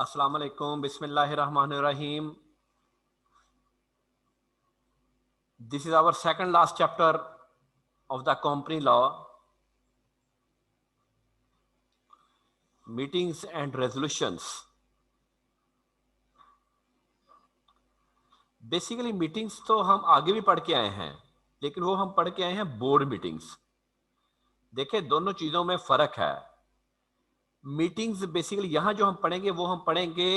अस्सलाम वालेकुम, बिस्मिल्लाहिर्रहमानिर्रहीम। This is our second last chapter of the company law, meetings and resolutions. Basically meetings तो हम आगे भी पढ़ के आए हैं, लेकिन वो हम पढ़ के आए हैं बोर्ड मीटिंग्स। देखिए, दोनों चीजों में फर्क है। मीटिंग्स बेसिकली यहां जो हम पढ़ेंगे वो हम पढ़ेंगे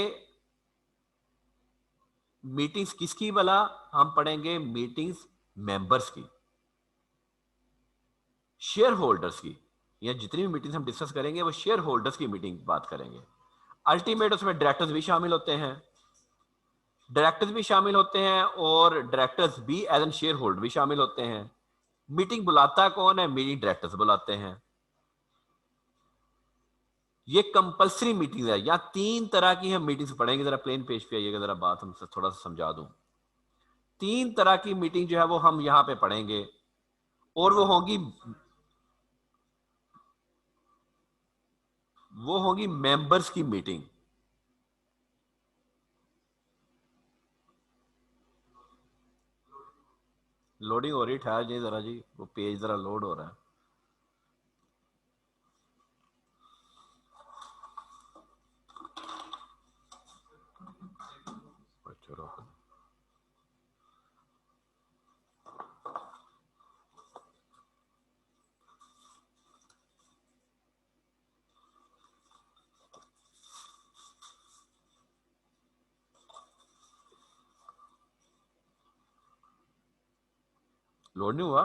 मीटिंग्स किसकी भला, हम पढ़ेंगे मीटिंग्स मेंबर्स की, शेयर होल्डर्स की। या जितनी भी मीटिंग्स हम डिस्कस करेंगे वो शेयर होल्डर्स की मीटिंग बात करेंगे। अल्टीमेट उसमें डायरेक्टर्स भी शामिल होते हैं, और डायरेक्टर्स भी एज एन शेयर होल्डर भी शामिल होते हैं। मीटिंग बुलाता कौन है? मीटिंग डायरेक्टर्स बुलाते हैं। ये कंपलसरी मीटिंग है। या तीन तरह की हम मीटिंग्स पढ़ेंगे। जरा प्लेन पेज पे आइएगा, जरा बात हम थोड़ा सा समझा दूं। तीन तरह की मीटिंग जो है वो हम यहां पे पढ़ेंगे, और वो होगी मेंबर्स की मीटिंग। लोडिंग हो रही, ठहर जी जरा जी, वो पेज जरा लोड हो रहा है। चलो, लोड नहीं हुआ।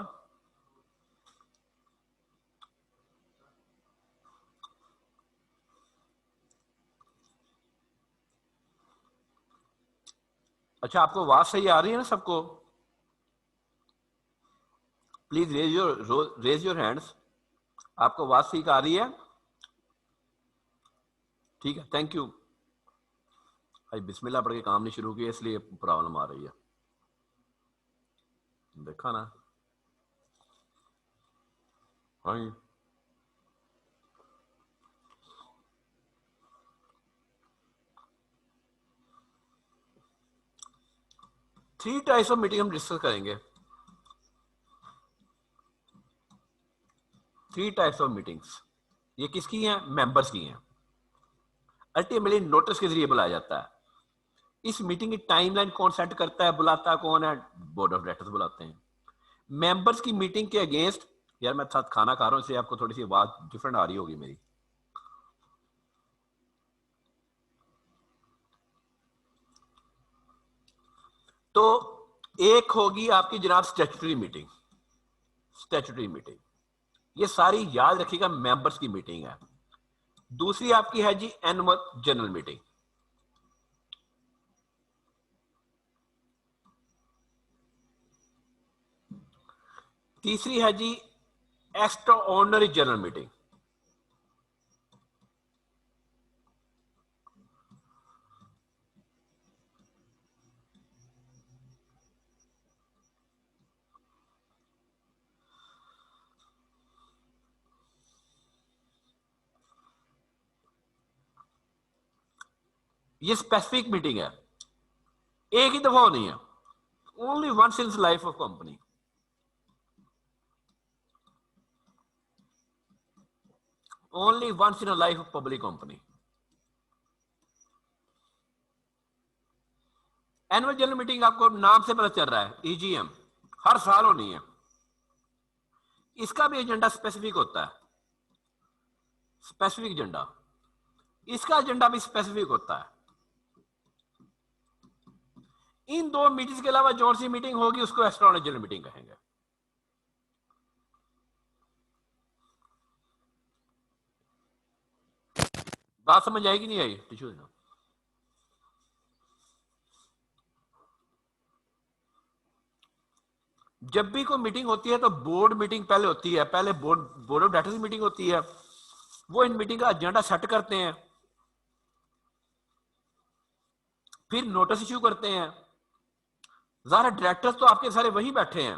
अच्छा, आपको आवाज सही आ रही है ना सबको? Please raise your hands. आपको आवाज ठीक आ रही है? ठीक है, थैंक यू। भाई बिस्मिल्लाह पढ़ के काम नहीं शुरू किया, इसलिए प्रॉब्लम आ रही है। देखा ना? हाँ, 3 टाइप्स ऑफ मीटिंग हम डिस्कस करेंगे। 3 टाइप्स ऑफ मीटिंग्स। ये किसकी हैं? मेंबर्स की हैं। अल्टीमेटली नोटिस के जरिए बुलाया जाता है। इस मीटिंग की टाइमलाइन कौन सेट करता है? बुलाता कौन है? बोर्ड ऑफ डायरेक्टर्स बुलाते हैं। मेंबर्स की मीटिंग के अगेंस्ट, यार मैं साथ खाना खा रहा हूं इसलिए आपको थोड़ी सी आवाज डिफरेंट आ रही होगी मेरी। तो एक होगी आपकी जनाब स्टैट्यूटरी मीटिंग। स्टैट्यूटरी मीटिंग ये सारी याद रखिएगा मेंबर्स की मीटिंग है। दूसरी आपकी है जी एनुअल जनरल मीटिंग। तीसरी है जी एक्स्ट्रा ऑर्डिनरी जनरल मीटिंग। ये स्पेसिफिक मीटिंग है, एक ही दफा होनी है, only once in life of company. Only once in life of public company. Annual general meeting आपको नाम से पता चल रहा है, ईजीएम हर साल होनी है। इसका भी एजेंडा स्पेसिफिक होता है, स्पेसिफिक एजेंडा। इसका एजेंडा भी स्पेसिफिक होता है। इन दो मीटिंग्स के अलावा जो सी मीटिंग होगी उसको एक्स्ट्रा जनरल मीटिंग कहेंगे। बात समझ आएगी नहीं आई? टिश्यू देना। जब भी कोई मीटिंग होती है तो बोर्ड मीटिंग पहले होती है। पहले बोर्ड ऑफ डायरेक्टर्स की मीटिंग होती है। वो इन मीटिंग का एजेंडा सेट करते हैं, फिर नोटिस इश्यू करते हैं। ज़ाहिर डायरेक्टर्स तो आपके सारे वहीं बैठे हैं,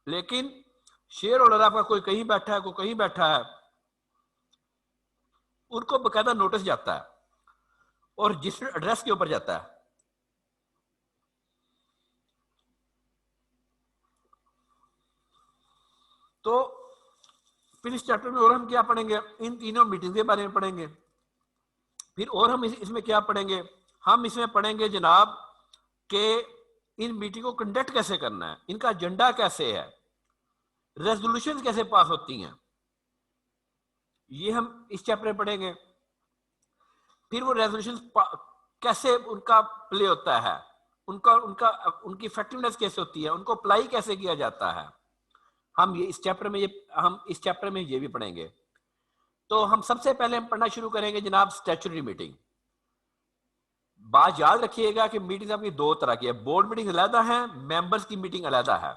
लेकिन शेयर होल्डर आपका कोई कहीं बैठा है, कोई कहीं बैठा है, उनको बकायदा नोटिस जाता है। और रजिस्टर्ड एड्रेस के ऊपर जाता है। तो फिर इस चैप्टर में और हम क्या पढ़ेंगे, इन तीनों मीटिंग के बारे में पढ़ेंगे। फिर और हम इसमें क्या पढ़ेंगे, हम इसमें पढ़ेंगे जनाब कि इन मीटिंग को कंडक्ट कैसे करना है, इनका एजेंडा कैसे है, रेजोल्यूशन कैसे पास होती हैं, ये हम इस चैप्टर में पढ़ेंगे। फिर वो रेजोल्यूशन कैसे उनका प्ले होता है, उनका उनका उनकी इफेक्टिवनेस कैसे होती है, उनको अप्लाई कैसे किया जाता है, हम ये इस चैप्टर में ये भी पढ़ेंगे। तो हम सबसे पहले हम पढ़ना शुरू करेंगे जनाब स्टैट्यूटरी मीटिंग। बात याद रखिएगा कि मीटिंग आपकी दो तरह की है, बोर्ड मीटिंग अलग है, मेंबर्स की मीटिंग अलग है।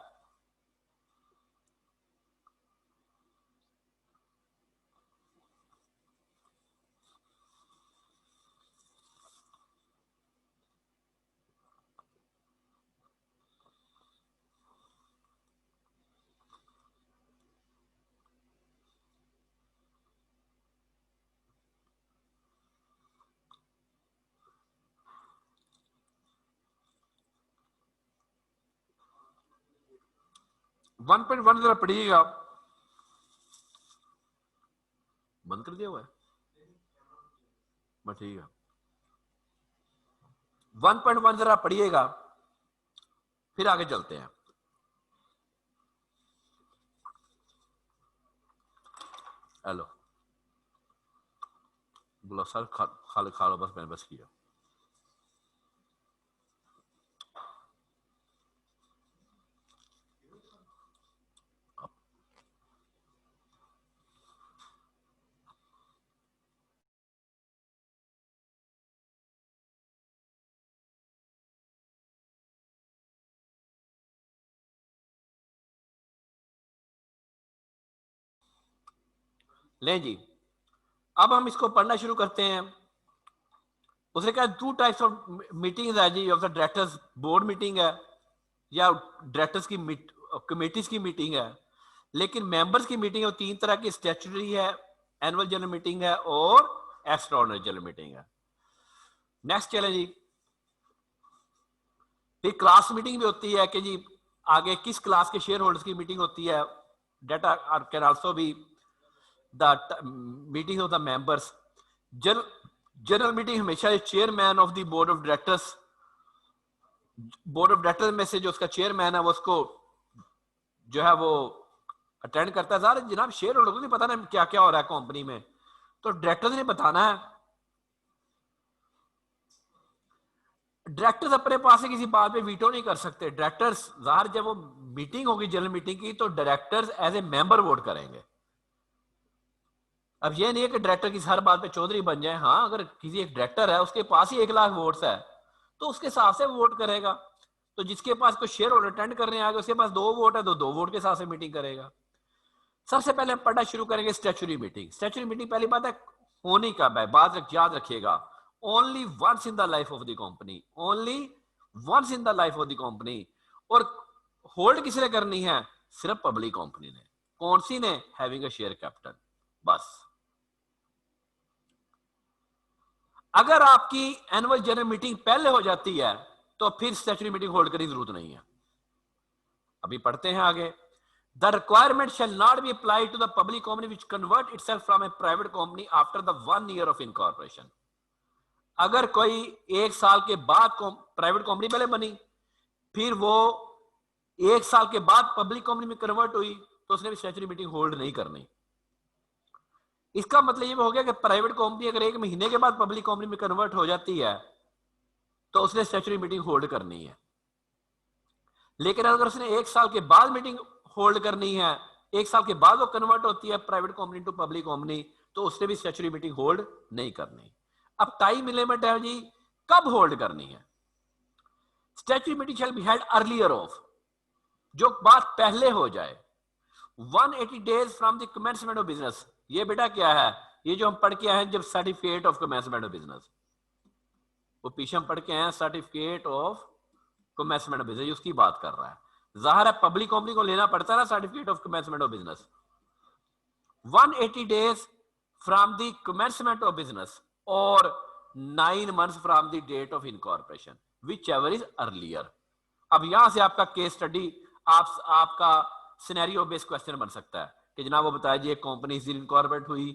वन पॉइंट वन जरा पढ़िएगा, बंद कर दिया हुआ है, ठीक है। 1.1 जरा पढ़िएगा, फिर आगे चलते हैं। हेलो बोला सर, खा लो बस, मैंने बस किया। ले जी, अब हम इसको पढ़ना शुरू करते हैं। उसने कहा 2 टाइप्स ऑफ मीटिंग्स है जी, of the directors board meeting है या डायरेक्टर्स की कमेटीज की मीटिंग है। लेकिन मेंबर्स की मीटिंग है 3 तरह की, स्टैट्यूटरी है, एनुअल जनरल मीटिंग है और एक्स्ट्राऑर्डिनरी जनरल मीटिंग है। नेक्स्ट चले जी, फिर क्लास मीटिंग भी होती है कि जी आगे किस क्लास के शेयर होल्डर्स की मीटिंग होती है। Data can also be the meeting of the members. General meeting हमेशा chairman of the board of directors, board of directors में से जो उसका चेयरमैन है वो उसको जो है वो अटेंड करता है। सारे जनाब शेयर होल्डर को नहीं पता ना क्या क्या हो रहा है कंपनी में, तो डायरेक्टर्स ने बताना है। डायरेक्टर्स अपने पास से किसी बात पे वीटो नहीं कर सकते। डायरेक्टर्स ज़ाहिर जब वो मीटिंग होगी जनरल मीटिंग की, तो directors as a member vote करेंगे। अब ये नहीं है कि डायरेक्टर की हर बात पे चौधरी बन जाए। हाँ, अगर किसी एक डायरेक्टर है उसके पास ही 1 लाख वोट्स है तो उसके हिसाब से वोट करेगा। तो जिसके पास कोई शेयर होल्डर अटेंड करने आ गए, उसके पास 2 वोट है तो 2 वोट के हिसाब से मीटिंग करेगा। सबसे पहले हम पढ़ना शुरू करेंगे स्टैट्यूटरी मीटिंग। स्टैट्यूटरी मीटिंग पहली बात है होनी कब है, याद रखिएगा, only once in the life of the company, only once in the life of the company. और होल्ड किसने करनी है, सिर्फ पब्लिक कंपनी ने। कौन सी ने, हैविंग अ शेयर कैपिटल, बस। अगर आपकी एनुअल जनरल मीटिंग पहले हो जाती है तो फिर स्टैट्यूटरी मीटिंग होल्ड करने की जरूरत नहीं है। अभी पढ़ते हैं आगे। The requirement shall not be applied to the public company which convert itself from a private company after the 1 year of incorporation. अगर कोई 1 साल के बाद प्राइवेट कंपनी पहले बनी, फिर वो 1 साल के बाद पब्लिक कंपनी में कन्वर्ट हुई, तो उसने भी स्टैट्यूटरी मीटिंग होल्ड नहीं करनी। इसका मतलब ये हो गया कि प्राइवेट कंपनी अगर 1 महीने के बाद पब्लिक कंपनी में कन्वर्ट हो जाती है तो उसने स्टैट्यूटरी मीटिंग होल्ड करनी है। लेकिन अगर उसने 1 साल के बाद मीटिंग होल्ड करनी है, 1 साल के बाद वो कन्वर्ट होती है private company to public company, तो उसने भी स्टैट्यूटरी मीटिंग होल्ड नहीं करनी। अब टाइम लिमिट है जी, कब होल्ड करनी है। Statutory meeting shall be held earlier of, जो बात पहले हो जाए, 180 days from the commencement of business. ये बेटा क्या है, ये जो हम पढ़ के आए हैं जब certificate of commencement of business, वो पीछे हम पढ़ के आए हैं certificate of commencement of business, उसकी बात कर रहा है। जाहिर है पब्लिक कंपनी को लेना पड़ता है ना certificate of commencement of business. 180 days from the commencement of business और 9 months from the date of incorporation, whichever is earlier. अब यहां से आपका केस स्टडी आपका सिनेरियो बेस्ड क्वेश्चन बन सकता है कि जनाब वो बताया जी एक कंपनी इस दिन इनकॉर्पोरेट हुई,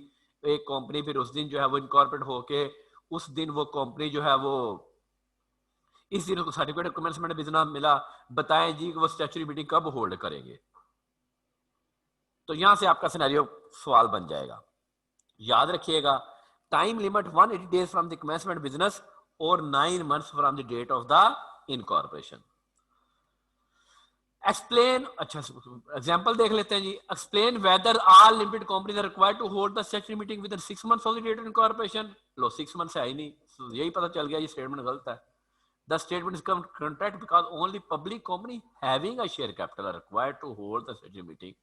एक कंपनी फिर उस दिन जो है वो इनकॉर्पोरेट होके उस दिन वो कंपनी जो है वो इस दिन को सर्टिफिकेट ऑफ कमेंसमेंट बिजनेस मिला, बताएं जी कि वो स्टैट्यूटरी मीटिंग कब होल्ड करेंगे। तो यहां से आपका सिनेरियो सवाल बन जाएगा। याद रखिएगा time limit 180 days from the commencement business और 9 months from the date of the incorporation. Explain, अच्छा एग्जांपल देख लेते हैं जी। Explain whether all limited companies are required to hold the statutory meeting within 6 months of the date of incorporation. लो 6 months है ही नहीं, तो यही पता चल गया ये स्टेटमेंट गलत है। The statement is correct because only public company having a share capital are required to hold the statutory meeting.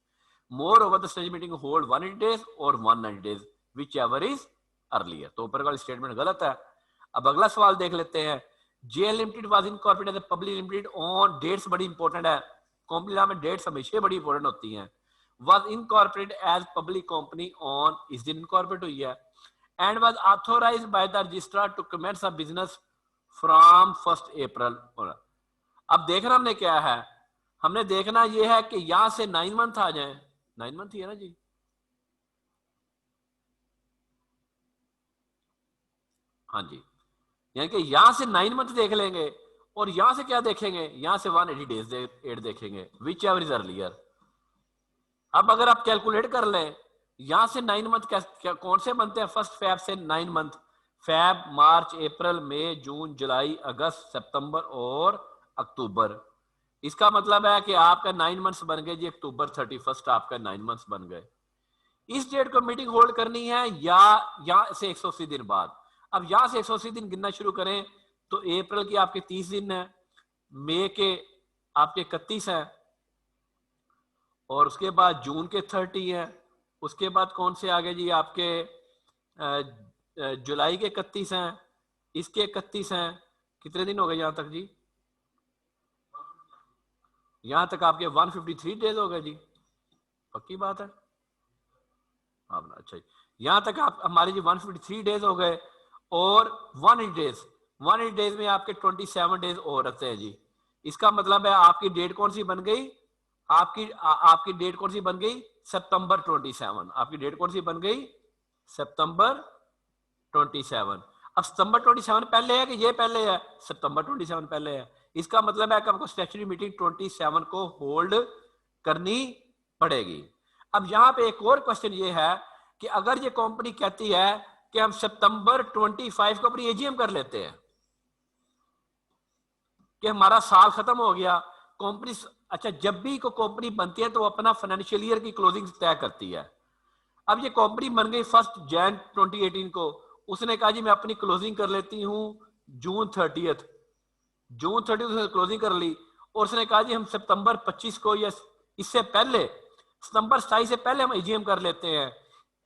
Moreover, the statutory meeting hold 180 days or 190 days, whichever is earlier. तो ऊपर वाली statement गलत है। अब अगला सवाल देख लेते हैं। JL Limited was incorporated as a public limited on dates बड़ी इंपॉर्टेंट है, कंपनी लॉ में डेट्स हमेशा बड़ी इंपॉर्टेंट होती हैं। Was incorporated as public company on इस दिन incorporate हुई है and was authorized by the registrar to commence a business from 1 अप्रैल। अब देखना हमने क्या है, हमने देखना यह है कि यहां से 9 मंथ आ जाए। 9 मंथ ही है ना जी, हाँ जी, यानी कि यहां से 9 मंथ देख लेंगे और यहां से क्या देखेंगे, यहां से 180 डेज 8 देखेंगे, विच एवर इज अर्लियर। अब अगर आप कैलकुलेट कर लें यहां से 9 मंथ कौन से बनते हैं, 1 फैब से 9 मंथ, फैब, मार्च, अप्रैल, मई, जून, जुलाई, अगस्त, सितंबर और अक्टूबर। इसका मतलब है कि आपका 9 मंथ्स बन गए जी, अक्टूबर 31 आपका 9 मंथ्स बन गए। इस डेट को मीटिंग होल्ड करनी है या यहां से 180 दिन बाद। अब यहां से 180 दिन गिनना शुरू करें तो अप्रैल की आपके 30 दिन है, मई के आपके 31 है और उसके बाद जून के 30 है, उसके बाद कौन से आ गए जी आपके जुलाई के 31 हैं, इसके 31 हैं, कितने दिन हो गए यहां तक जी, यहां तक आपके 153 डेज हो गए जी, पक्की बात है। हाँ अच्छा, यहां तक आप हमारे जी 153 डेज हो गए और 180 डेज में आपके 27 डेज और रखते हैं जी। इसका मतलब है आपकी डेट कौन सी बन गई, आपकी डेट कौन सी बन गई, सितंबर 27। आपकी डेट कौन सी बन गई, सितंबर 27। अब सितंबर 27 पहले है कि ये पहले है, सितंबर 27 पहले है। इसका मतलब है कि आपको स्टैट्यूटरी मीटिंग 27 को होल्ड करनी पड़ेगी। अब यहां पे एक और क्वेश्चन ये है कि अगर ये कंपनी कहती है कि हम सितंबर 25 को अपनी एजीएम कर लेते हैं कि हमारा साल खत्म हो गया, कंपनी, अच्छा जब भी को कंपनी बनती है तो अपना फाइनेंशियल ईयर की क्लोजिंग तय करती है। अब ये कंपनी बन गई 1 जनवरी 2018 को, उसने कहा जी मैं अपनी क्लोजिंग कर लेती हूं जून 30, जून 30 क्लोजिंग कर ली और उसने कहा जी हम सितंबर 25 को या इससे पहले सितंबर 27 से पहले हम एजीएम कर लेते हैं,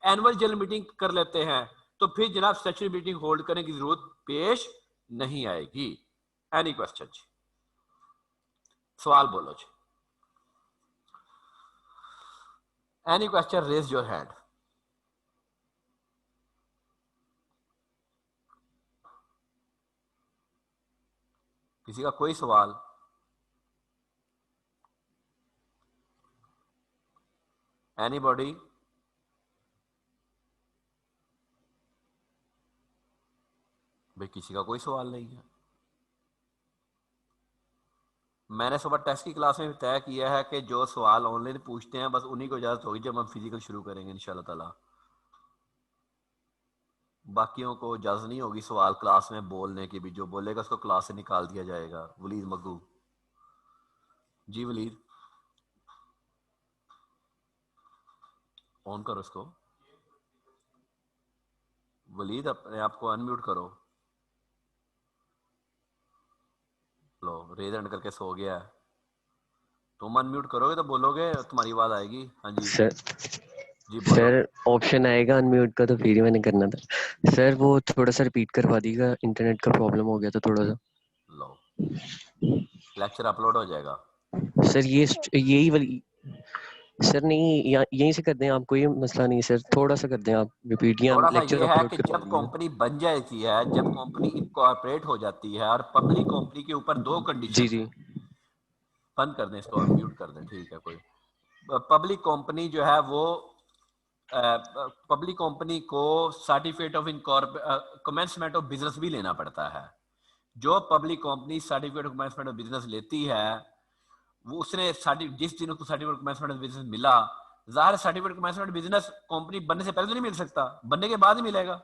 एनुअल जनरल मीटिंग कर लेते हैं, तो फिर जनाब स्टैट्यूटरी मीटिंग होल्ड करने की जरूरत पेश नहीं आएगी। एनी क्वेश्चन, सवाल बोलो जी, any question raise your hand. किसी का कोई सवाल, एनीबॉडी, भाई किसी का कोई सवाल नहीं है। मैंने सुबह टेस्ट की क्लास में तय किया है कि जो सवाल ऑनलाइन पूछते हैं बस उन्हीं को इजाजत होगी जब हम फिजिकल शुरू करेंगे इंशाल्लाह ताला, बाकियों को इजाजत नहीं होगी सवाल क्लास में बोलने की भी, जो बोलेगा उसको क्लास से निकाल दिया जाएगा। वलीद मग्गू, जी वलीद ऑन करो इसको, वलीद अपने आप को अनम्यूट करो। लो रेज हैंड करके सो गया है, तुम अनम्यूट करोगे तो बोलोगे तुम्हारी आवाज आएगी। हाँ जी सर, जी बोलो। सर ऑप्शन आएगा अनम्यूट का तो फिर ही मैंने करना था सर, वो थोड़ा सा रिपीट करवा दीजिएगा, इंटरनेट का प्रॉब्लम हो गया था थोड़ा सा। लो लेक्चर अपलोड हो जाएगा। सर ये यही वाली सर नहीं, यहीं से कर दें, आप, कोई मसला नहीं सर, थोड़ा सा कर दें आप रिपीट, या थोड़ा सा लेक्चर ये है अपलोड कि करवा जब दीजिए। कंपनी बन जाती है, जब कंपनी इनकॉर्पोरेट हो जाती है और पब्लिक कंपनी के ऊपर दो जी कंडीशंस जी। हैं। बंद कर दें इसको, म्यूट कर दें, ठीक है। कोई पब्लिक कंपनी जो है वो पब्लिक कंपनी को certificate of commencement of business भी लेना पड़ता है। जो public company certificate of commencement of business लेती है, वो उसने जिस दिन उसको certificate of commencement of business मिला, जाहिर certificate of commencement business company बनने से पहले तो नहीं मिल सकता, बनने के बाद ही मिलेगा।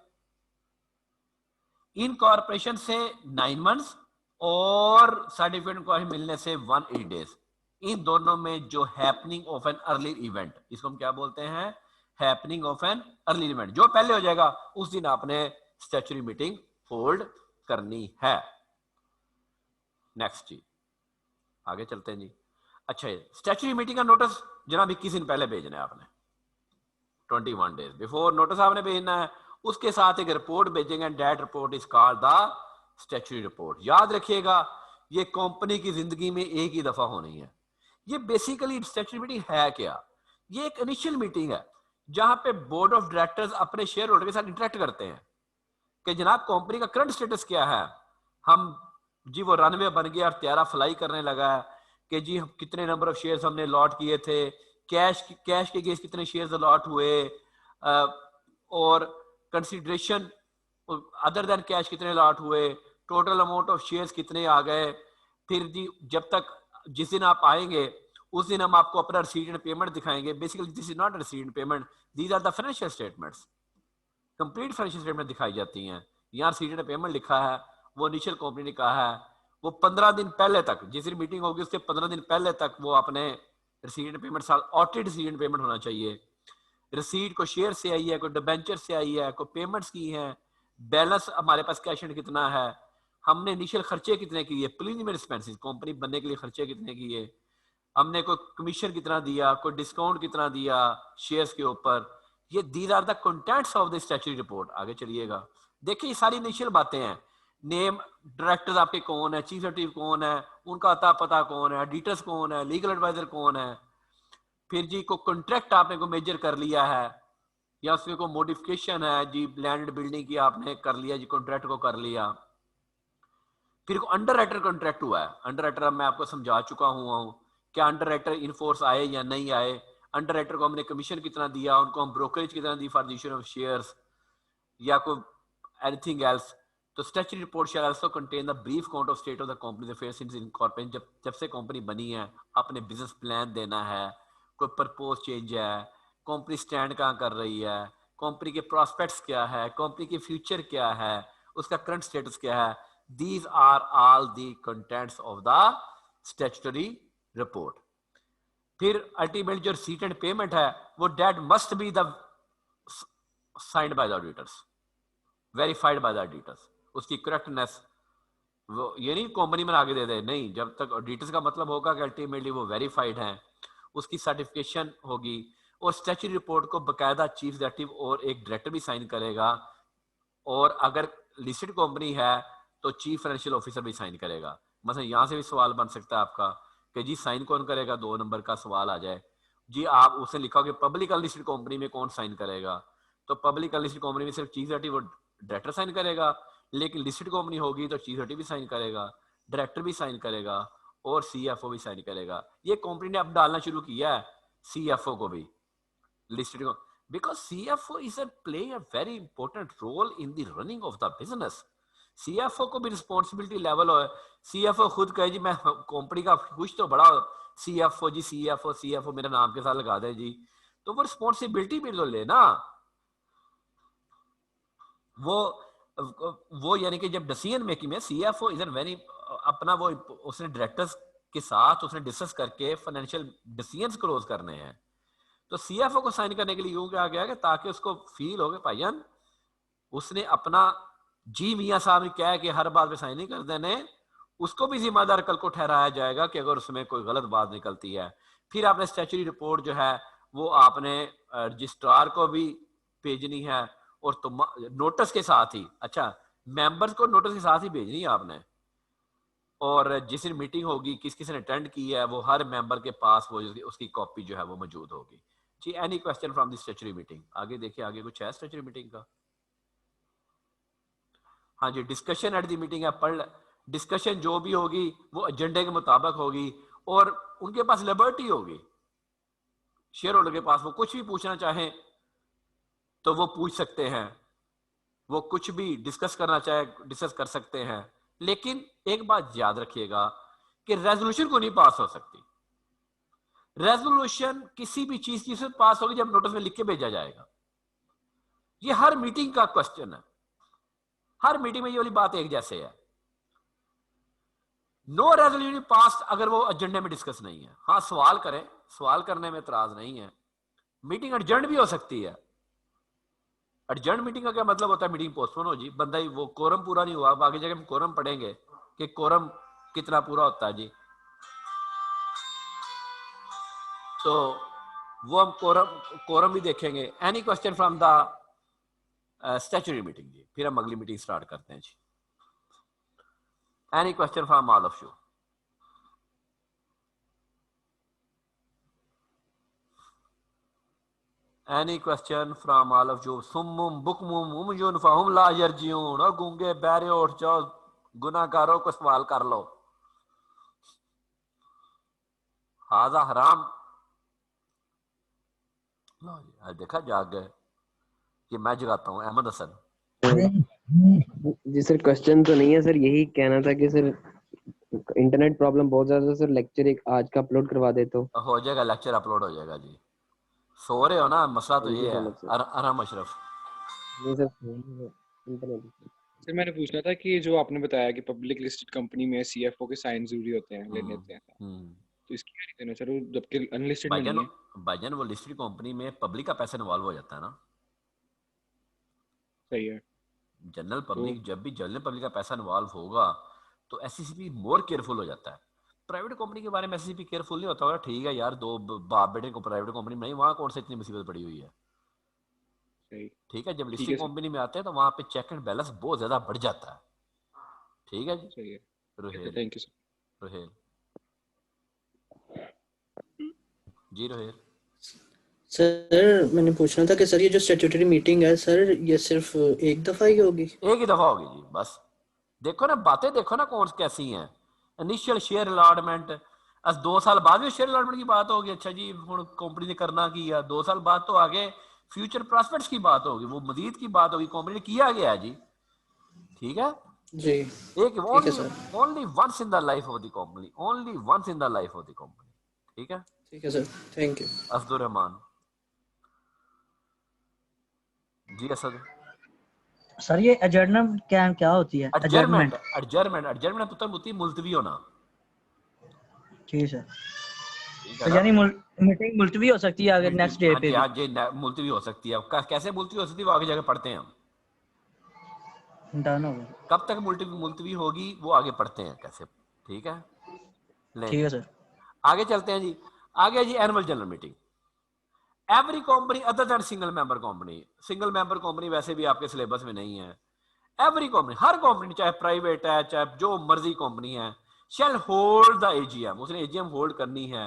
इनकॉर्पोरेशन से 9 मंथ्स और सर्टिफिकेट मिलने से 180 डेज। इन दोनों में जो happening of an early event, इसको हम क्या बोलते हैं, happening of an early event, जो पहले हो जाएगा उस दिन आपने स्टैच्यूटरी मीटिंग होल्ड करनी है। नेक्स्ट जी, आगे चलते हैं जी। अच्छा, स्टैच्यूटरी मीटिंग का नोटिस जनाब 21 दिन पहले भेजना है आपने, 21 डेज बिफोर नोटिस आपने भेजना है। उसके साथ एक रिपोर्ट भेजेंगे, that report is called the statutory report. याद रखिएगा, ये कंपनी की जिंदगी में एक ही दफा होनी है। ये बेसिकली स्टैच्यूटरी मीटिंग है क्या? ये एक इनिशियल मीटिंग है जहां पे बोर्ड ऑफ डायरेक्टर्स अपने शेयर होल्डर के साथ इंटरेक्ट करते हैं कि जनाब कंपनी का करंट स्टेटस क्या है। हम जी वो रनवे बन गया और त्यारा फ्लाई करने लगा है कि जी हम कितने नंबर ऑफ शेयर्स हमने अलॉट किए थे, कैश के गेस कितने शेयर्स अलॉट हुए, और कंसिडरेशन अदर देन कैश कितने अलॉट हुए, टोटल अमाउंट ऑफ शेयर्स कितने आ गए। फिर जी जब तक जिस दिन आप आएंगे उस दिन हम आपको अपना रिसीट एंड पेमेंट दिखाएंगे। Basically this is not receipt and payment, these are the financial statements. Complete financial statement दिखाई जाती हैं। यहाँ रिसीट एंड पेमेंट लिखा है, वो इनिशियल कंपनी ने कहा है वो 15 दिन पहले तक, जिस दिन मीटिंग होगी उसके 15 दिन पहले तक वो अपने रिसीट एंड पेमेंट साल ऑटेड रिसीट एंड पेमेंट होना चाहिए। रिसीट को शेयर से आई है, कोई डिबेंचर से आई है, कोई पेमेंट्स की हैं, बैलेंस हमारे पास कैश एंड कितना है, हमने इनिशियल खर्चे कितने किए, प्रीलिमिनरी एक्सपेंसेस कंपनी बनने के लिए खर्चे कितने किए, हमने कोई कमीशन कितना दिया, कोई डिस्काउंट कितना दिया शेयर्स के ऊपर। ये these are the contents of the statutory report. आगे चलिएगा, देखिए ये सारी इनिशियल बातें हैं। नेम डायरेक्टर्स आपके कौन है, चीफ एक्टिव कौन है, उनका अता पता कौन है, एडिटर्स कौन है, लीगल एडवाइजर कौन है। फिर जी को कॉन्ट्रैक्ट आपने को मेजर कर लिया है या उसमें कोई मॉडिफिकेशन है जी, लैंड बिल्डिंग की आपने कर लिया जी, कॉन्ट्रैक्ट को कर लिया। फिर अंडर राइटर कॉन्ट्रैक्ट हुआ है। अंडर राइटर अब मैं आपको समझा चुका हुआ हूँ, क्या अंडर राइटर इनफोर्स आए या नहीं आए, अंडर राइटर को हमने कमीशन कितना दिया, उनको हम ब्रोकरेज कितना दी for the issue of shares या कोई एनीथिंग एल्स। तो statutory report shall also contain the brief account of state of the company affairs in incorporation. जब से कंपनी बनी है अपने बिजनेस प्लान देना है, कोई प्रपोज चेंज है, कंपनी स्टैंड कहाँ कर रही है, कंपनी के प्रॉस्पेक्ट्स क्या है, कंपनी के फ्यूचर क्या है, उसका करंट स्टेटस क्या है। These are all the contents of the statutory report. फिर अल्टीमेट जो रिसीट एंड पेमेंट है वो that must be the signed by the auditors, verified by the auditors. उसकी करेक्टनेस वो ये नहीं कंपनी में आगे दे दे, नहीं, जब तक ऑडिटर्स का मतलब होगा कि अल्टीमेटली वो वेरीफाइड है, उसकी सर्टिफिकेशन होगी। और स्टैट्यूटरी रिपोर्ट को बकायदा चीफ एग्जीक्यूटिव और एक डायरेक्टर भी साइन करेगा, और अगर लिस्टेड कंपनी है तो चीफ फाइनेंशियल ऑफिसर भी साइन करेगा। मतलब यहां से भी सवाल बन सकता है आपका कि जी साइन कौन करेगा, 2 नंबर का सवाल आ जाए जी। आप उसने लिखा कि पब्लिक अनलिस्टेड कंपनी में कौन साइन करेगा, तो पब्लिक अनलिस्टेड कंपनी में सिर्फ चीफ एग्जीक्यूटिव और डायरेक्टर साइन करेगा। लेकिन लिस्टेड कंपनी होगी तो चीफ एग्जीक्यूटिव भी साइन करेगा, डायरेक्टर भी साइन करेगा और सीएफओ भी साइन करेगा। ये कंपनी ने अब डालना शुरू किया है सीएफओ को भी listed, because CFO is a play a very important role in the running of the business। CFO को भी रिस्पॉन्सिबिलिटी लेवल हो, CFO खुद कहे जी मैं कंपनी का कुछ तो बड़ा CFO जी, CFO मेरे नाम के साथ लगा दे जी, तो वो रिस्पॉन्सिबिलिटी भी तो लेना। वो यानी कि जब डिसीजन मेकिंग में CFO इज वेरी अपना वो उसने डायरेक्टर्स के साथ उसने डिस्कस करके फाइनेंशियल डिसीजंस क्लोज करने हैं। तो सीएफओ को साइन करने के लिए यूं क्या गया कि ताकि उसको फील हो गया भाईजान उसने अपना जी मियां साहब ने क्या है कि हर बात पे साइन नहीं कर देने, उसको भी जिम्मेदार कल को ठहराया जाएगा कि अगर उसमें कोई गलत बात निकलती है। फिर आपने स्टैट्यूटरी रिपोर्ट जो है वो आपने रजिस्ट्रार को भी भेजनी है और नोटिस के साथ ही, अच्छा मेंबर्स को नोटिस के साथ ही भेजनी है आपने, और जिस दिन मीटिंग होगी किस किस ने अटेंड की है वो हर मेंबर के पास वो उसकी कॉपी जो है वो मौजूद होगी जी। Any question from the statutory meeting? आगे देखिए, आगे कुछ है स्टैट्यूटरी मीटिंग का? हाँ जी, डिस्कशन एट दी मीटिंग है। पढ़, डिस्कशन जो भी होगी वो एजेंडे के मुताबिक होगी और उनके पास लिबर्टी होगी, शेयर होल्डर के पास, वो कुछ भी पूछना चाहें तो वो पूछ सकते हैं, वो कुछ भी डिस्कस करना चाहे डिस्कस कर सकते हैं। लेकिन एक बात याद रखिएगा कि रेजोल्यूशन को नहीं पास हो सकती। रेजोल्यूशन किसी भी चीज की सिर्फ पास होगी जब नोटिस में लिख के भेजा जाएगा। ये हर मीटिंग का क्वेश्चन है, हर मीटिंग में ये वाली बात एक जैसे है। नो रेजोल्यूशन पास अगर वो एजेंडे में डिस्कस नहीं है। हाँ, सवाल करें, सवाल करने में एतराज नहीं है। मीटिंग एडजर्न भी हो सकती है। एडजर्न मीटिंग का क्या मतलब होता है? मीटिंग पोस्टपोन हो जी, बंदा ही वो कोरम पूरा नहीं हुआ। अब आगे जाके हम कोरम पढ़ेंगे कि कोरम कितना पूरा होता है जी। तो वो हम कोरम भी देखेंगे। Any question from the statutory meeting जी, फिर हम अगली मीटिंग स्टार्ट करते हैं जी। Any question from all of you? Any question from all of you? सुम्मुम बुकमुम उमजुन फहुम ला यरजिऊन। और गूंगे बहरे उठ जाओ, गुनाहगारों को सवाल कर लो। हाजा हराम। लो जी, आज देखा जाग गए कि मैं जगाता हूँ। अहमद हसन। जी सर, क्वेश्चन तो नहीं है सर, यही कहना था कि सर इंटरनेट प्रॉब्लम बहुत ज्यादा सर, लेक्चर एक आज का अपलोड करवा दे तो हो जाएगा, लेक्चर अपलोड हो जाएगा जी। सो रहे हो ना? मसला तो थैंक यू ये सो है। Much sir. अरहम अशरफ। नहीं सर, इंटरनेट। सर मैंने पूछना था कि जो आपने बताया कि पब्लिक लिस्टेड कंपनी में सीएफओ के साइन जरूरी होते हैं, लेने होते हैं, तो इसकी क्या रीजन है सर? वो जबकि अनलिस्टेड में नहीं है। भाईजान वो लिस्टेड कंपनी में पब्लिक का पैसा इन्वॉल्व हो जाता है ना। सही है। जनरल तो पब्लिक, जब भी जनरल पब्लिक का पैसा इन्वॉल्व होगा तो एससीसीपी मोर केयरफुल हो जाता है। प्राइवेट कंपनी के बारे में एससीसीपी केयरफुल नहीं होता होगा। ठीक है यार, दो बाप बेटे को प्राइवेट कंपनी में नहीं, वहां कौन सा इतनी मुसीबत पड़ी हुई है। सही। ठीक है, जब ठीक लिस्टेड है सर। कंपनी में आते हैं तो वहां पे चेक एंड बैलेंस बहुत ज्यादा बढ़ जाता है। ठीक है जी। सही है। Rohel. Thank you sir. Rohel ji, Rohel. Sir मैंने पूछना था कि सर ये जो स्टैट्यूटरी मीटिंग है सर, ये सिर्फ एक दफा ही होगी? एक ही दफा होगी जी बस। देखो ना, बातें देखो ना कौन कैसी हैं। इनिशियल शेयर अलॉटमेंट, आज 2 साल बाद भी शेयर अलॉटमेंट की बात होगी। अच्छा जी, हुण कंपनी ने करना की है, 2 साल बाद तो आगे फ्यूचर प्रॉस्पेक्ट्स की बात होगी, वो मजीद की बात होगी, कंपनी ने किया गया है जी। ठीक है जी एक ठीक है sir. Only once in the life of the company, only once in the life of the company. ठीक है, ठीक है sir, thank you. Asadur Rahman ji. Asad. Sir ये एडजर्नमेंट क्या क्या होती है? एडजर्नमेंट, एडजर्नमेंट तो होती है मुलतवी होना। ठीक है ठीक है तो ना? यानी मीटिंग मुलतवी हो सकती है अगर नेक्स्ट डे हाँ पे जी, भी? हाँ जी, मुलतवी हो सकती है। कैसे मुलतवी हो सकती है वो आगे जाके पढ़ते हैं हम। डन हो गया। कब तक मुलतवी होगी वो आगे पढ़ते हैं कैसे। ठीक है, ले ठीक है सर। आगे चलते हैं जी। आगे जी, annual general meeting. Every company other than single member company, single member company वैसे भी आपके सिलेबस में नहीं है। एवरी कंपनी, हर कंपनी, चाहे प्राइवेट है चाहे जो मर्जी कंपनी है, शैल होल्ड द एजीएम, उसने एजीएम होल्ड करनी है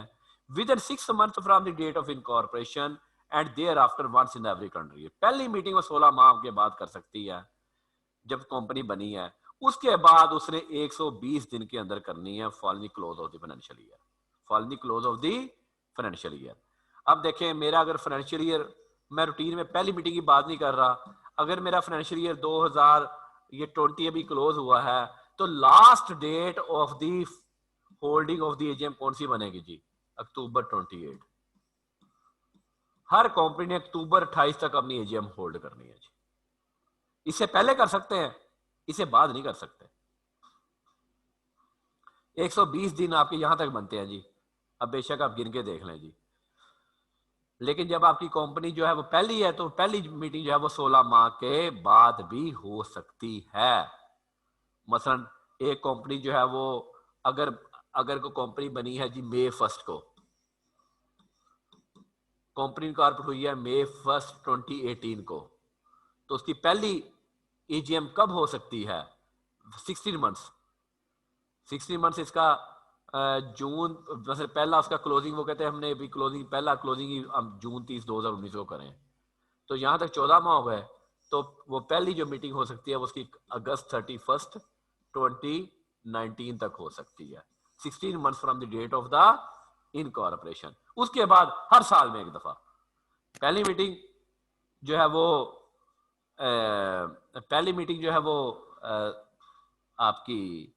within 6 months from the date of incorporation and thereafter once in every country. पहली मीटिंग वो 16 माह के बाद कर सकती है जब कंपनी बनी है। उसके बाद उसने 120 दिन के अंदर करनी है following close of the financial year, following close of the financial year. अब देखें, मेरा अगर फाइनेंशियल ईयर, मैं रूटीन में पहली मीटिंग की बात नहीं कर रहा, अगर मेरा फाइनेंशियल ईयर 2020 अभी क्लोज हुआ है तो last date of the holding of the AGM कौन सी बनेगी जी? अक्टूबर 28। हर कंपनी ने अक्टूबर 28 तक अपनी एजीएम होल्ड करनी है जी। इससे पहले कर सकते हैं, इसे बाद नहीं कर सकते। 120 दिन आपके यहां तक बनते हैं जी। अब बेशक आप गिन के देख लें जी, लेकिन जब आपकी कंपनी जो है वो पहली है तो पहली मीटिंग जो है वो 16 माह के बाद भी हो सकती है। मसलन एक कंपनी जो है वो अगर अगर को कंपनी बनी है जी May 1 को, कंपनी इनकॉर्पोरेट हुई है May 1, 2018 को, तो उसकी पहली एजीएम कब हो सकती है? 16 months, 16 मंथ्स इसका जून वैसे पहला उसका क्लोजिंग, वो कहते हैं हमने अभी क्लोजिंग पहला क्लोजिंग ही हम जून 30 2019 को करें, तो यहाँ तक 14 माह हो गए, तो वो पहली जो मीटिंग हो सकती है वो उसकी अगस्त 31 2019 तक हो सकती है, 16 months from the date of the incorporation. उसके बाद हर साल में एक दफा पहली मीटिंग जो है वो पहली मीटिंग जो है वो आपकी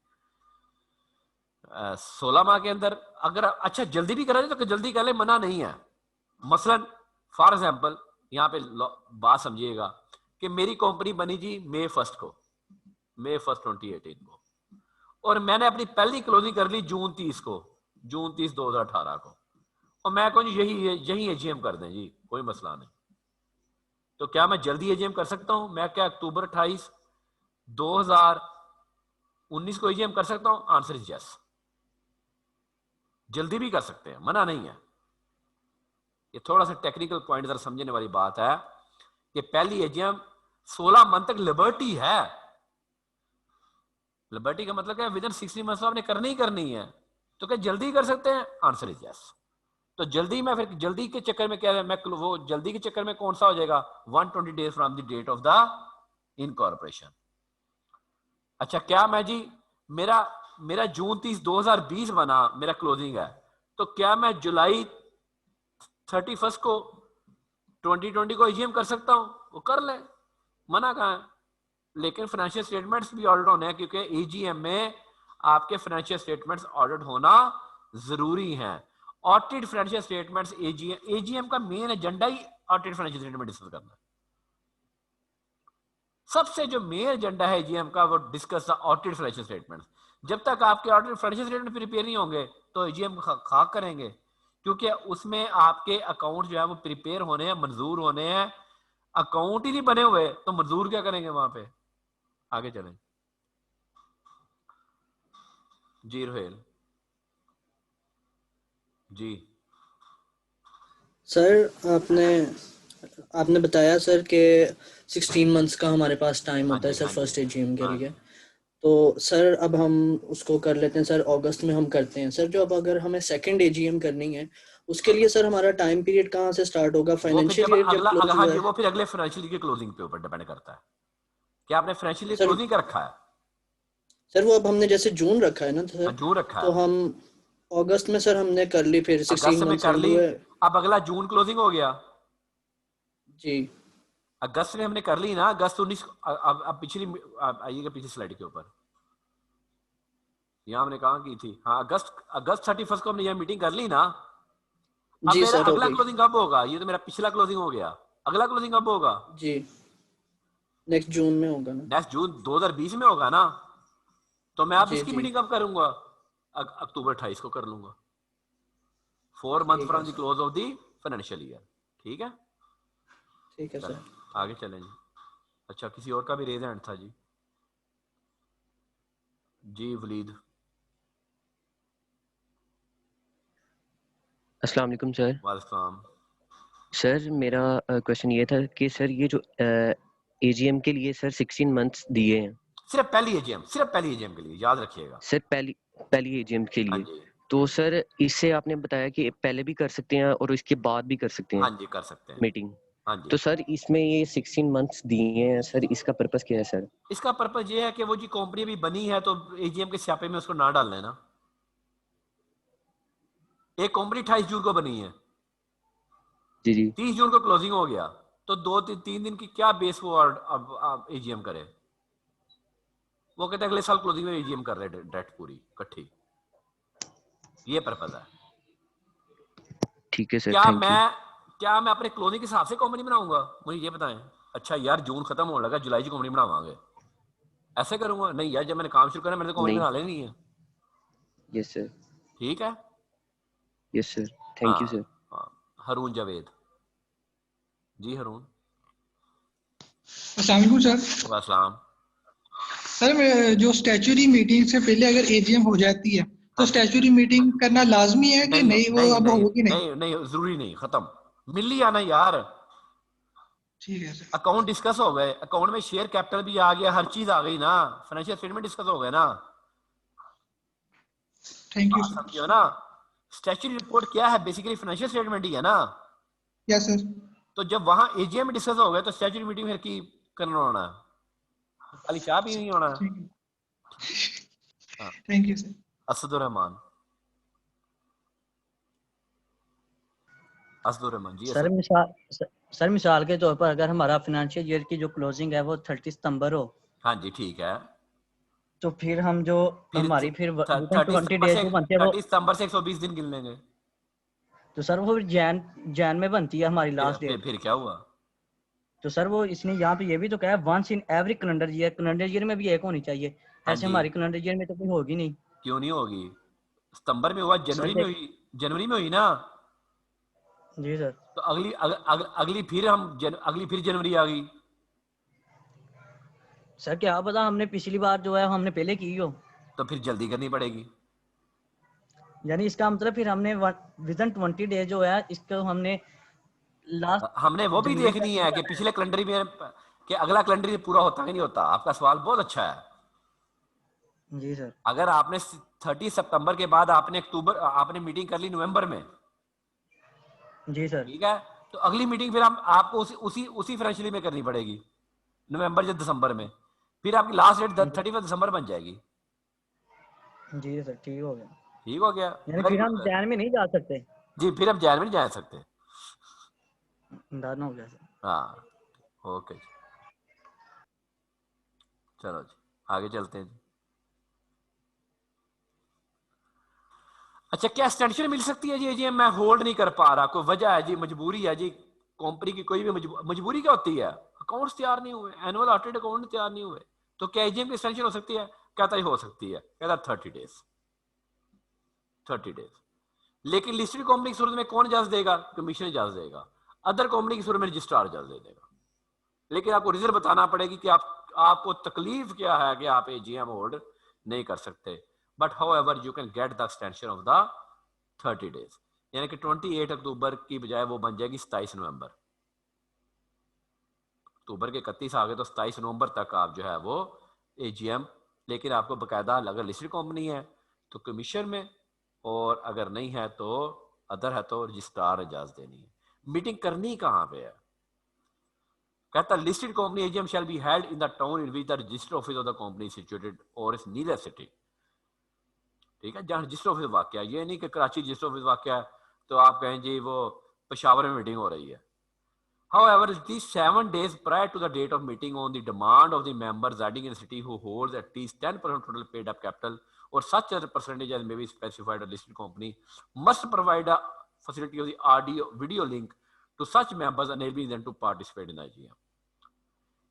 16 माह के अंदर, अगर अच्छा जल्दी भी करा जाए तो जल्दी कर ले, मना नहीं है। मसलन फॉर एग्जांपल यहाँ पे बात समझिएगा कि मेरी कंपनी बनी जी मई 1 को, मई 1 2018 को, और मैंने अपनी पहली क्लोजिंग कर ली जून 30 को, जून 30 2018 को, और मैं कहूँ यही एजीएम कर दें जी, कोई मसला नहीं। तो क्या मैं जल्दी एजीएम कर सकता हूं? मैं क्या अक्टूबर 28 2019 को एजीएम कर सकता हूं? Answer is yes. जल्दी भी कर सकते हैं, मना नहीं है। ये थोड़ा सा टेक्निकल पॉइंट जरा समझने वाली बात है कि पहली एजीएम 16 मंथ तक लिबर्टी है। लिबर्टी का मतलब क्या, विद इन 60 मंथ्स आपने करनी ही करनी है। तो क्या जल्दी कर सकते हैं? Answer is yes. तो जल्दी में, फिर जल्दी के चक्कर में क्या है, मैं वो जल्दी के चक्कर में कौन सा हो जाएगा, 120 days from the date of the incorporation. अच्छा क्या मैं जी मेरा जून 30 2020 बना, मेरा क्लोजिंग है, तो क्या मैं जुलाई 31 को 2020 को एजीएम कर सकता हूं? वो कर ले, मना कहाँ है। लेकिन फाइनेंशियल स्टेटमेंट्स भी ऑडिट होने हैं, क्योंकि एजीएम में आपके फाइनेंशियल स्टेटमेंट्स ऑडिट होना जरूरी है। ऑडिट फाइनेंशियल स्टेटमेंट्स एजीएम का मेन एजेंडा ही ऑडिट फाइनेंशियल स्टेटमेंट डिस्कस करना है। सबसे जो मेन एजेंडा है एजीएम का, वो discuss the audit financial statements. जब तक आपके ऑडिट फाइनेंशियल स्टेटमेंट प्रिपेयर नहीं होंगे तो एजीएम खाक करेंगे, क्योंकि उसमें आपके अकाउंट जो है वो प्रिपेयर होने हैं, मंजूर होने हैं। अकाउंट ही नहीं बने हुए तो मंजूर क्या करेंगे वहां पे। आगे चलें जी रोहेल जी। सर आपने बताया सर कि 16 मंथ्स का हमारे पास टाइम होता है सर फर्स्ट एजीएम के लिए। तो सर अब हम उसको कर लेते हैं सर, अगस्त में हम करते हैं सर। जो अब अगर हमें सेकंड एजीएम करनी है उसके लिए सर हमारा टाइम पीरियड कहाँ से स्टार्ट होगा? फाइनेंशियल ईयर जब क्लोज हुआ है वो फिर अगले फाइनेंशियल ईयर की क्लोजिंग पे ऊपर डिपेंड करता है कि आपने फाइनेंशियल ईयर क्लोजिंग का रखा है। सर वो अब हमने जैसे जून रखा है ना सर, जून रखा तो है, हम अगस्त में सर हमने कर ली, फिर 16 में कर ली। अब अगला जून क्लोजिंग हो गया जी, अगस्त में हमने कर ली ना, अगस्त 19। अब पिछली आइएगा पिछली स्लाइड के ऊपर, यहां हमने कहा की थी, हाँ अगस्त 31 को हमने यह मीटिंग कर ली ना। अब जी मेरा सर, अगला क्लोजिंग कब होगा? ये तो मेरा पिछला क्लोजिंग हो गया, अगला क्लोजिंग कब होगा? जी नेक्स्ट जून में होगा ना, नेक्स्ट जून 2020 में होगा ना। तो मैं अब जी इसकी जी मीटिंग कब करूंगा? अक्टूबर 28 को कर लूंगा, 4 month from the close of the financial year. ठीक है, ठीक है सर, आगे चलें जी। अच्छा किसी और का भी रेज हैंड था जी, जी वलीद। अस्सलाम वालेकुम सर। वालेकुम सर मेरा क्वेश्चन ये था कि सर ये जो एजीएम के लिए सर 16 मंथ्स दिए हैं, सिर्फ पहली एजीएम के लिए याद रखिएगा सर पहली एजीएम के हाँ लिए। जी, तो सर इससे आपने बताया कि पहले भी कर सकते हैं और इसके बाद भी कर सकते हैं हाँ जी कर सकते हैं मीटिंग। हाँ जी। तो सर इसमें ये 16 मंथ्स दिए हैं सर, इसका पर्पस क्या है सर? इसका पर्पस ये है कि वो जी कंपनी भी बनी है तो एजीएम के स्यापे में उसको ना डाल लेना। एक कंपनी 28 जून को बनी है, जी जी 30 जून को क्लोजिंग हो गया, तो 2-3 दिन की क्या बेस वो अब एजीएम करे? वो कहते हैं अगले साल क्लोजिंग में एजीएम कर रहे डेट पूरी इकट्ठी। ये पर्पस है। ठीक है सर, क्या थैंक यू। क्या मैं अपने क्लोजिंग के हिसाब से कंपनी बनाऊंगा? मुझे ये बताएं। अच्छा यार जून खत्म होने लगा, जुलाई की कंपनी बनावांगे, ऐसे करूंगा? नहीं यार, जब मैंने काम शुरू करना मैंने तो कंपनी बना लेनी है। यस सर, ठीक है, yes sir, thank you sir. हाँ। हरून जावेद जी, हरून। अस्सलाम वालेकुम सर। वालेकुम। सर मैं जो स्टैच्यूरी मीटिंग से पहले अगर एजीएम हो जाती है तो स्टैच्यूरी मीटिंग करना लाजमी है कि नहीं? वो अब होगी नहीं? नहीं जरूरी नहीं, खत्म। मिल ही आना यार, ठीक है सर। अकाउंट डिस्कस हो गए, अकाउंट में शेयर कैपिटल भी आ गया, हर चीज आ गई ना, फाइनेंशियल स्टेटमेंट डिस्कस हो गए ना। थैंक यू बात सर। समझियो ना, स्टैट्यूटरी रिपोर्ट क्या है, बेसिकली फाइनेंशियल स्टेटमेंट ही है ना। Yes sir. तो जब वहां एजीएम में डिस्कस हो गए तो स्टैट्यूटरी मीटिंग फिर की करना होना, खाली चाह भी नहीं होना। ठीक है, हाँ, thank you sir. Asadur Rahman, Asadur Rahman ji. Sir sir मिसाल के तौर पर अगर हमारा फाइनेंशियल ईयर की जो क्लोजिंग है वो 30 सितंबर हो, हाँ जी ठीक है। तो फिर हम जो फिर हमारी फिर विदिन 30 20 सितंबर डेज से जो बनती है वो, 30 सितंबर से 120 दिन गिन लेंगे। तो सर वो फिर जैन में बनती है हमारी लास्ट डेट। फिर क्या हुआ? तो सर वो इसने यहाँ पे ये भी तो कहा है once in every calendar year में भी एक होनी चाहिए। हाँ ऐसे जी, हमारी कैलेंडर ईयर में तो कोई होगी नहीं क्यों नहीं होगी? सितंबर में हुआ, सर। जनवरी में हुई, जनवरी में हुई ना। जी सर। तो अगली फिर अगली फिर जनवरी आ गई। सर क्या पता हमने पिछली बार जो है हमने पहले की हो, तो फिर जल्दी करनी पड़ेगी। यानी इसका मतलब फिर हमने विदिन 20 डेज जो है इसको हमने लास्ट हमने वो भी जनवरी तक देखनी नहीं है कि जाना है। पिछले कैलेंडर में कि अगला कैलेंडर पूरा होता है नहीं होता। आपका सवाल बहुत अच्छा है। जी सर। अगर आपने 30 सितंबर के बाद आपने मीटिंग कर ली नवंबर में, जी सर। ठीक है, तो अगली मीटिंग फिर आपको उसी फाइनेंशियल में करनी पड़ेगी, नवंबर या दिसंबर में। फिर आपकी लास्ट डेट 31 दिसंबर बन जाएगी। जी सर ठीक हो गया। ठीक हो गया, यानी वेरी फिर हम गुड। जैन में नहीं जा सकते। जी फिर हम जैन में नहीं जा सकते। डन हो गया सर। हाँ, ओके जी, चलो जी आगे चलते हैं जी। अच्छा, क्या एक्सटेंशन मिल सकती है जी? मैं होल्ड नहीं कर पा रहा, कोई वजह है जी, मजबूरी है जी, कंपनी की कोई भी मजबूरी क्या होती है? अकाउंट्स तैयार नहीं हुए, एनुअल ऑडिटेड अकाउंट तैयार नहीं हुए, तो क्या एजीएम की एक्सटेंशन हो सकती है? कहता ही हो सकती है, कहता 30 डेज, 30 डेज। लेकिन लिस्टेड कंपनी की सूरत में कौन इजाजत देगा? कमीशन इजाजत देगा। अदर कंपनी की सूरत में रजिस्ट्रार इजाजत दे देगा। लेकिन आपको रीजन बताना पड़ेगी कि आपको तकलीफ क्या है कि आप एजीएम होल्ड नहीं कर सकते। But how ever you can get the extension of the 30 days, यानी कि 28 अक्टूबर की बजाय वो बन जाएगी 27 नवंबर। अक्टूबर के 31 आ गए तो 27 नवंबर तक आप जो है वो एजीएम, लेकिन आपको बकायदा अगर लिस्टेड कंपनी है तो कमीशन में, और अगर नहीं है तो अदर है तो रजिस्ट्रार इजाजत देनी है। मीटिंग करनी कहाँ पे है? कहता listed company AGM shall be held in the town in which the register office of the company situated और इज नीदर सिटी। ठीक है, जहां रजिस्टर ऑफिस वाकया, ये नहीं कि कराची रजिस्टर ऑफिस वाकया है तो आप कहें जी वो पेशावर में मीटिंग हो रही है। However, these 7 days prior to the date of meeting on the demand of the member residing in the city who holds at least 10% total paid up capital or such other percentage as may be specified a listed company must provide a facility of the audio video link to such members enabling them to participate in the AGM.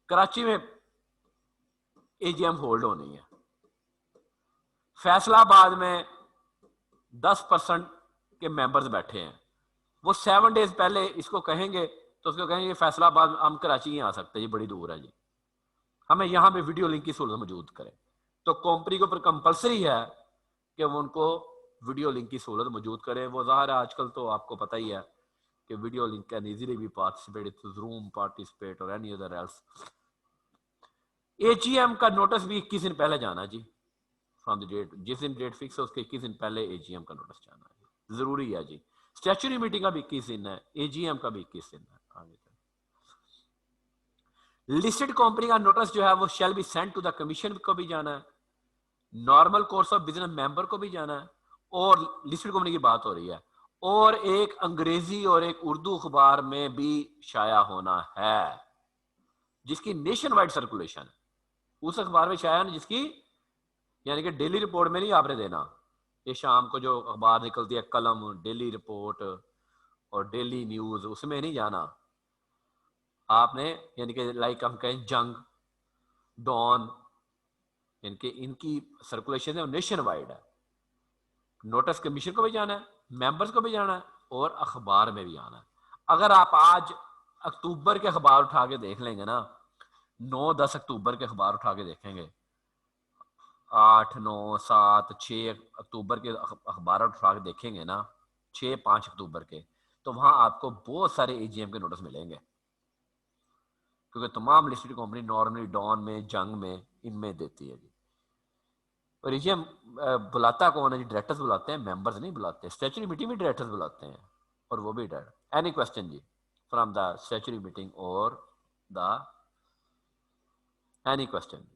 Karachi में AGM hold होनी है, फैसलाबाद में 10% के members बैठे हैं, वो 7 days पहले इसको कहेंगे तो उसको कहेंगे फैसलाबाद हम कराची ही आ सकते हैं, ये बड़ी दूर है जी, हमें यहाँ पे वीडियो लिंक की सहूलत मौजूद करें। तो कंपनी के ऊपर कंपलसरी है कि वो उनको वीडियो लिंक की सहूलत मौजूद करें। वो ज़ाहिर है आजकल तो आपको पता ही है कि video link can easily B participate through zoom, participate और एनी अदर एल्स। एजीएम का नोटिस भी 21 दिन पहले जाना जी, फ्रॉम द डेट, जिस दिन डेट फिक्स है उसके 21 दिन पहले एजीएम का नोटिस जाना है, जरूरी है जी। स्टैच्यूटरी मीटिंग का भी 21 दिन है, एजीएम का भी 21 दिन है। आगे लिस्टेड कंपनी का नोटिस जो है वो shall be sent to the commission को भी जाना है, normal course of business member को भी जाना है, और लिस्टेड कंपनी की बात हो रही है, और एक अंग्रेजी और एक उर्दू अखबार में भी शाया होना है जिसकी नेशन वाइड सर्कुलेशन है। उस अखबार में शाया ना जिसकी, यानी कि डेली रिपोर्ट में नहीं आपने देना, ये शाम को जो अखबार निकलती है कलम, डेली रिपोर्ट और डेली न्यूज, उसमें नहीं जाना आपने, यानी कि लाइक हम कहें जंग, डॉन, इनके इनकी सर्कुलेशन है नेशन वाइड है। नोटिस कमीशन को भी जाना है, मेंबर्स को भी जाना है, और अखबार में भी आना है। अगर आप आज अक्टूबर के अखबार उठा के देख लेंगे ना, 9-10 अक्टूबर के अखबार उठा के देखेंगे, 8, 9, 7, 6 अक्टूबर के अखबार उठा के देखेंगे ना, 6-5 अक्टूबर के, तो वहां आपको बहुत सारे एजीएम के नोटिस मिलेंगे, क्योंकि तमाम लिस्टेड कंपनी नॉर्मली डॉन में, जंग में, इनमें देती है जी। और एजीएम बुलाता कौन है जी? डायरेक्टर्स बुलाते हैं, मेंबर्स नहीं बुलाते। स्टैट्यूटरी मीटिंग में डायरेक्टर्स बुलाते हैं, और वो भी डायरेक्टर। एनी क्वेश्चन जी फ्रॉम द स्टैट्यूटरी मीटिंग और द एनी क्वेश्चन?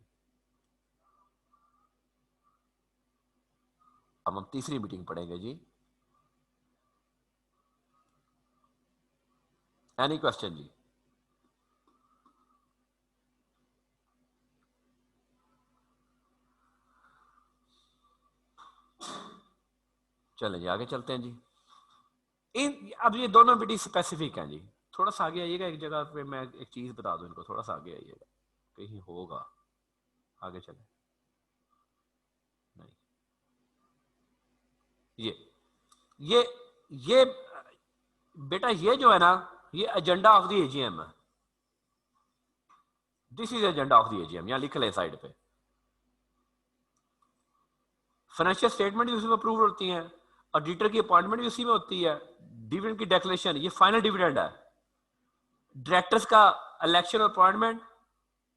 अब हम तीसरी मीटिंग पढ़ेंगे जी। एनी क्वेश्चन जी? चलें जी आगे चलते हैं जी। अब ये दोनों मीटिंग स्पेसिफिक हैं जी। थोड़ा सा आगे आइएगा, एक जगह पे मैं एक चीज बता दूं इनको, थोड़ा सा आगे आइएगा, कहीं होगा। आगे चलें। नहीं, ये बेटा ये जो है ना, ये एजेंडा ऑफ द एजीएम है। This is agenda of the AGM, यहां लिख लें साइड पे। फाइनेंशियल स्टेटमेंट भी उसी में अप्रूव होती हैं, ऑडिटर की अपॉइंटमेंट भी उसी में होती है, डिविडेंड की डिक्लेरेशन, ये फाइनल डिविडेंड है, डायरेक्टर्स का इलेक्शन अपॉइंटमेंट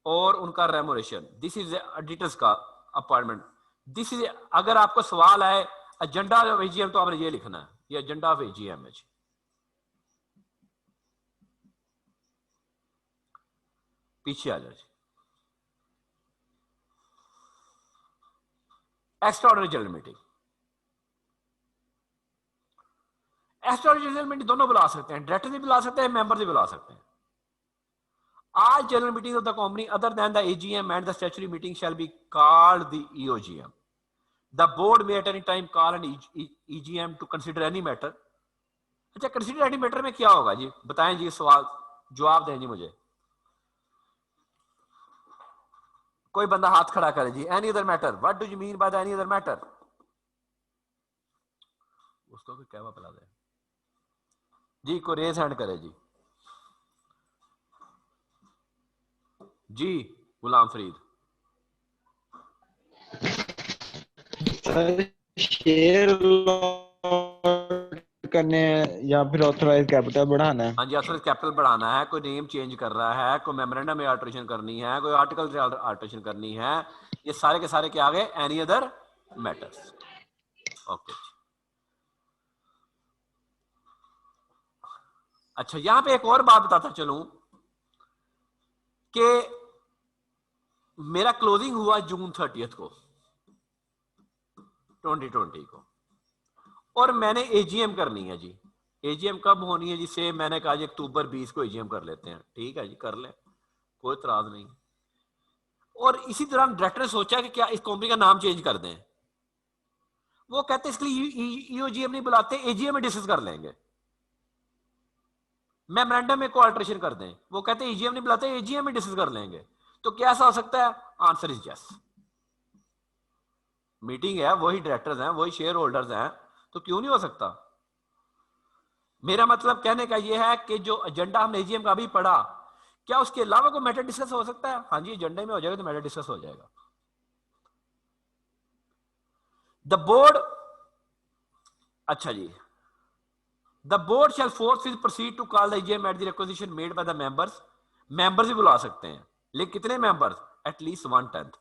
और उनका रेमोरेशन, दिस इज ऑडिटर्स का अपॉइंटमेंट। दिस इज, अगर आपको सवाल आए एजेंडा ऑफ एजीएम तो आपने ये लिखना है, ये एजेंडा ऑफ एजीएम है। पीछे आ जाए। Extraordinary general meeting, extraordinary general meeting दोनों बुला सकते हैं, डायरेक्टर भी बुला सकते हैं, मेंबर भी बुला सकते हैं। All general meetings of the company other than the AGM and the statutory meeting shall be called the EOGM. The board may at any time call an EGM to consider any matter. अच्छा, consider any matter में क्या होगा जी? बताएं जी, सवाल जवाब दें जी मुझे। कोई बंदा हाथ खड़ा करे जी। Any other matter? What do you mean by the any other matter? उसको क्या पता दे जी? कोई रेज हैंड करे जी। जी गुलाम फरीद। सर शेयर करने या फिर ऑथराइज कैपिटल बढ़ाना है? हाँ जी, ऑथराइज कैपिटल बढ़ाना है, कोई नेम चेंज कर रहा है, कोई मेमोरेंडम में अल्टरेशन करनी है, कोई आर्टिकल से अल्टरेशन करनी है, ये सारे के सारे क्या आ गए? Any other matters. ओके, अच्छा यहां पे एक और बात बताता चलूं कि मेरा क्लोजिंग हुआ जून 30 को 2020 को, और मैंने एजीएम करनी है जी। एजीएम कब होनी है जी? से मैंने कहा जी अक्टूबर 20 को एजीएम कर लेते हैं। ठीक है जी, कर लें, कोई इतराज नहीं। और इसी दौरान डायरेक्टर ने सोचा कि क्या इस कंपनी का नाम चेंज कर दें। वो कहते हैं इसके लिए ईओजीएम नहीं बुलाते, एजीएम में डिस्कस कर लेंगे। मेमोरेंडम में कोई अल्टरेशन कर दें, वो कहते हैं एजीएम नहीं बुलाते, एजीएम में डिस्कस कर लेंगे। तो क्या ऐसा हो सकता है? Answer is yes. मीटिंग है, वही डायरेक्टर्स हैं, वही शेयर होल्डर्स हैं, तो क्यों नहीं हो सकता? मेरा मतलब कहने का यह है कि जो एजेंडा हमने एजीएम का अभी पढ़ा, क्या उसके अलावा कोई मैटर डिस्कस हो सकता है? हाँ जी, एजेंडे में हो जाएगा तो मैटर डिस्कस हो जाएगा। द बोर्ड, अच्छा जी, the board shall forcefully proceed to call the AGM at the requisition made by the members. Members भी बुला सकते हैं, लेकिन कितने मेंबर्स? एटलीस्ट 1/10।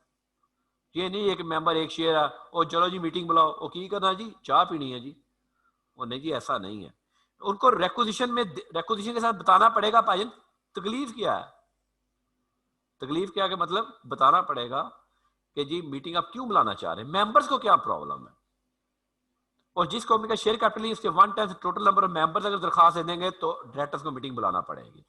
ये नहीं है कि मेंबर एक शेयर है और चलो जी मीटिंग बुलाओ, और की करना जी? चाह पीनी है जी। वो नहीं जी, ऐसा नहीं है। उनको रिक्वेजिशन के साथ बताना पड़ेगा भाई तकलीफ क्या है। तकलीफ क्या के मतलब बताना पड़ेगा कि जी मीटिंग आप क्यों बुलाना चाह रहे हैं, मेंबर्स को क्या प्रॉब्लम है। और जिस कंपनी का शेयर कैपिटल उसके 1/10 टोटल नंबर ऑफ मेंबर्स अगर दरखास्त दे देंगे तो डायरेक्टर्स को मीटिंग बुलाना पड़ेगी।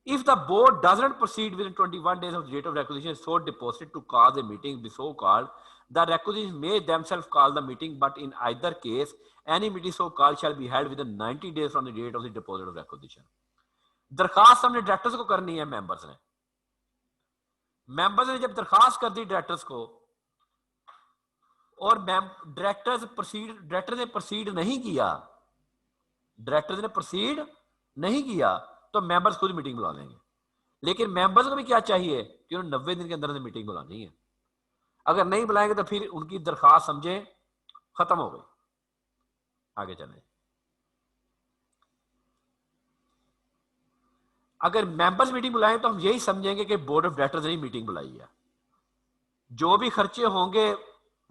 If the board doesn't proceed within 21 days of the date of requisition so deposited to call the meeting be so called, the requisitions may themselves call the meeting, but in either case, any meeting so called shall be held within 90 days from the date of the deposit of requisition. दरखास्त हमने directors को करनी है, members ने जब दरखास्त कर दी directors को, और डायरेक्टर ने प्रोसीड नहीं किया, तो मेंबर्स खुद मीटिंग बुला लेंगे। लेकिन मेंबर्स को भी क्या चाहिए कि उन्हें 90 दिन के अंदर मीटिंग बुलानी है। अगर नहीं बुलाएंगे तो फिर उनकी दरखास्त समझे खत्म हो गई। आगे चलें। अगर मेंबर्स मीटिंग बुलाएं तो हम यही समझेंगे कि बोर्ड ऑफ डायरेक्टर्स ने मीटिंग बुलाई है। जो भी खर्चे होंगे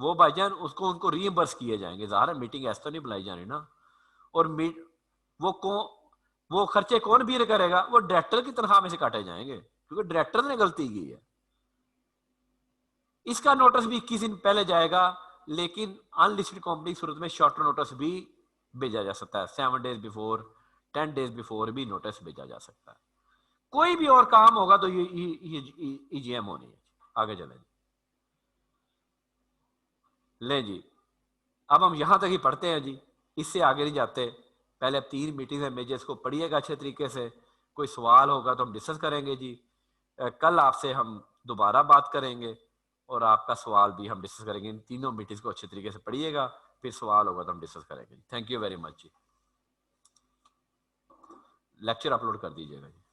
वो भाईजान उसको उनको रीइंबर्स किए जाएंगे। ज़ाहिर है मीटिंग ऐसे तो नहीं बुलाई जानी ना। और वो खर्चे कौन बीर करेगा? वो डायरेक्टर की तनख्वाह में से काटे जाएंगे, क्योंकि डायरेक्टर ने गलती की है। इसका नोटिस भी 21 दिन पहले जाएगा, लेकिन अनलिस्टेड कंपनी की सूरत में शॉर्टर नोटिस भी भेजा जा सकता है। 7 डेज बिफोर, 10 डेज बिफोर भी नोटिस भेजा जा सकता है। कोई भी और काम होगा तो ये EGM होनी है। आगे चले जी। ले जी, अब हम यहां तक ही पढ़ते हैं जी, इससे आगे नहीं जाते। पहले अब 3 मीटिंग है मेजर्स को पढ़िएगा अच्छे तरीके से। कोई सवाल होगा तो हम डिस्कस करेंगे जी। कल आपसे हम दोबारा बात करेंगे और आपका सवाल भी हम डिस्कस करेंगे। इन तीनों मीटिंग्स को अच्छे तरीके से पढ़िएगा, फिर सवाल होगा तो हम डिस्कस करेंगे। थैंक यू वेरी मच जी। लेक्चर अपलोड कर दीजिएगा जी।